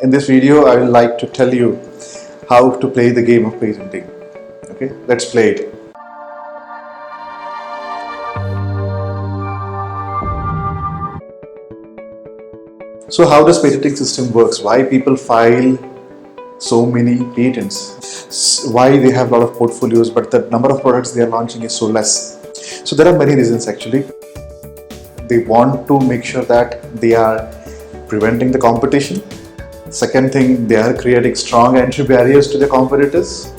In this video, I would like to tell you how to play the game of patenting. Okay, let's play it. So how does patenting system works? Why people file so many patents? Why they have a lot of portfolios but the number of products they are launching is so less? So there are many reasons actually. They want to make sure that they are preventing the competition. Second thing, they are creating strong entry barriers to the competitors.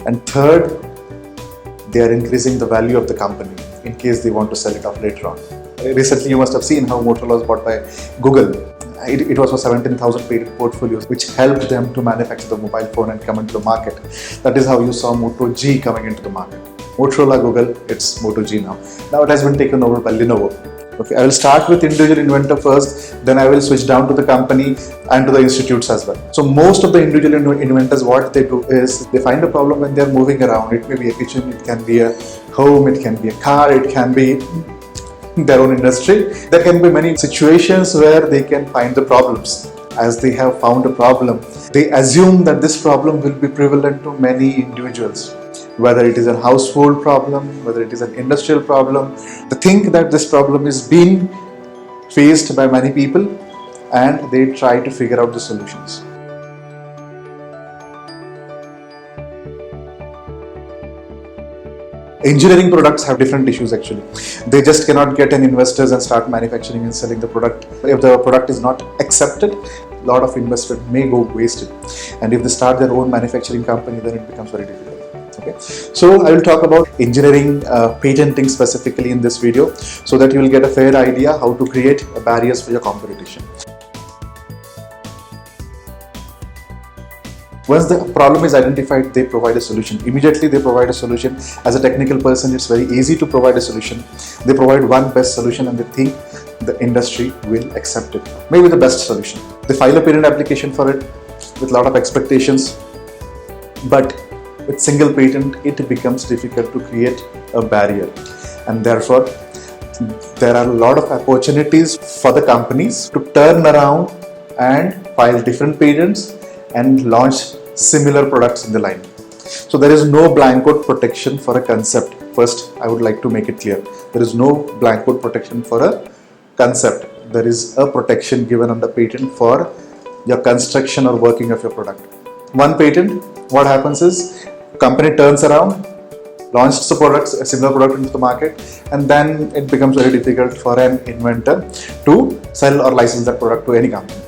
And third, they are increasing the value of the company in case they want to sell it off later on. Recently, you must have seen how Motorola was bought by Google. It was for 17,000 patent portfolios, which helped them to manufacture the mobile phone and come into the market. That is how you saw Moto G coming into the market. Motorola, Google, it's Moto G now. Now it has been taken over by Lenovo. Okay, I will start with individual inventor first, then I will switch down to the company and to the institutes as well. So most of the individual inventors, what they do is they find a problem when they are moving around. It may be a kitchen, it can be a home, it can be a car, it can be their own industry. There can be many situations where they can find the problems. As they have found a problem, they assume that this problem will be prevalent to many individuals. Whether it is a household problem, whether it is an industrial problem, they think that this problem is being faced by many people and they try to figure out the solutions. Engineering products have different issues actually. They just cannot get an investors and start manufacturing and selling the product. If the product is not accepted, a lot of investment may go wasted. And if they start their own manufacturing company, then it becomes very difficult. Okay. So I will talk about engineering patenting specifically in this video so that you will get a fair idea how to create barriers for your competition. Once the problem is identified, they provide a solution. Immediately they provide a solution. As a technical person, it's very easy to provide a solution. They provide one best solution and they think the industry will accept it. Maybe the best solution. They file a patent application for it with a lot of expectations, but with single patent, it becomes difficult to create a barrier. And therefore, there are a lot of opportunities for the companies to turn around and file different patents and launch similar products in the line. So there is no blanket protection for a concept. First, I would like to make it clear. There is no blanket protection for a concept. There is a protection given on the patent for your construction or working of your product. One patent, what happens is, company turns around, launches the products, a similar product into the market, and then it becomes very difficult for an inventor to sell or license that product to any company.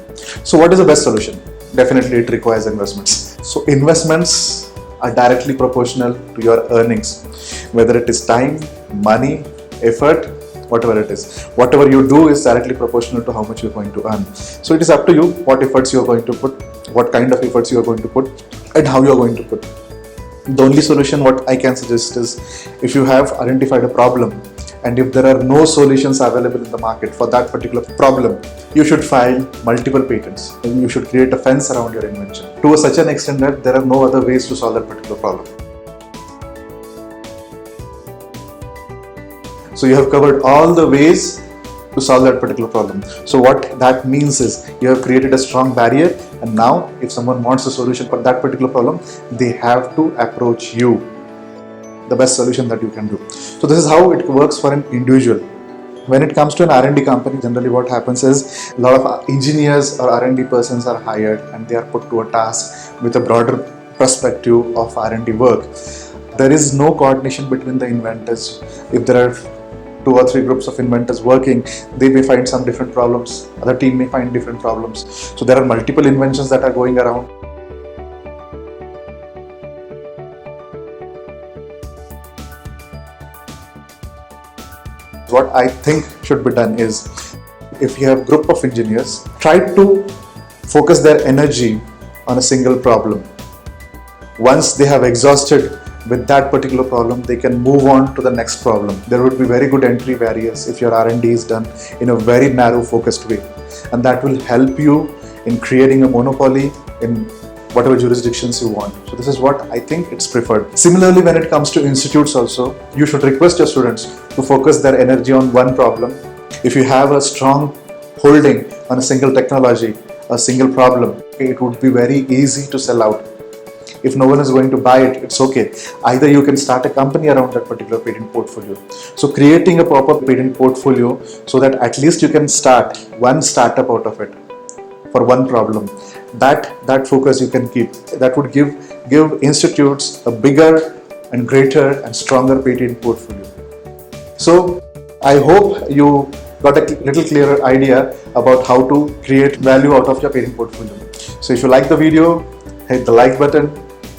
So what is the best solution? Definitely it requires investments. So investments are directly proportional to your earnings, whether it is time, money, effort, whatever it is. Whatever you do is directly proportional to how much you're going to earn. So it is up to you what efforts you're going to put, what kind of efforts you're going to put, and how you're going to put. The only solution what I can suggest is, if you have identified a problem and if there are no solutions available in the market for that particular problem, you should file multiple patents. You should create a fence around your invention to such an extent that there are no other ways to solve that particular problem. So you have covered all the ways to solve that particular problem. So what that means is you have created a strong barrier, and now if someone wants a solution for that particular problem, they have to approach you, the best solution that you can do. So this is how it works for an individual. When it comes to an R&D company, generally what happens is a lot of engineers or R&D persons are hired and they are put to a task with a broader perspective of R&D work. There is no coordination between the inventors. If there are 2 or 3 groups of inventors working, they may find some different problems, other team may find different problems. So there are multiple inventions that are going around. What I think should be done is, if you have a group of engineers, try to focus their energy on a single problem. Once they have exhausted with that particular problem, they can move on to the next problem. There would be very good entry barriers if your R&D is done in a very narrow focused way, and that will help you in creating a monopoly in whatever jurisdictions you want. So this is what I think it's preferred. Similarly, when it comes to institutes also, you should request your students to focus their energy on one problem. If you have a strong holding on a single technology, a single problem, it would be very easy to sell out. If no one is going to buy it, it's okay. Either you can start a company around that particular patent portfolio. So creating a proper patent portfolio so that at least you can start one startup out of it for one problem. That focus you can keep. That would give institutes a bigger and greater and stronger patent portfolio. So I hope you got a little clearer idea about how to create value out of your patent portfolio. So if you like the video, hit the like button,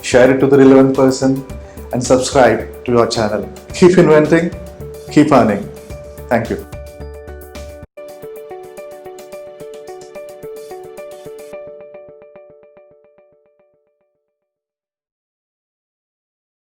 share it to the relevant person, and subscribe to our channel. Keep inventing, keep earning. Thank you.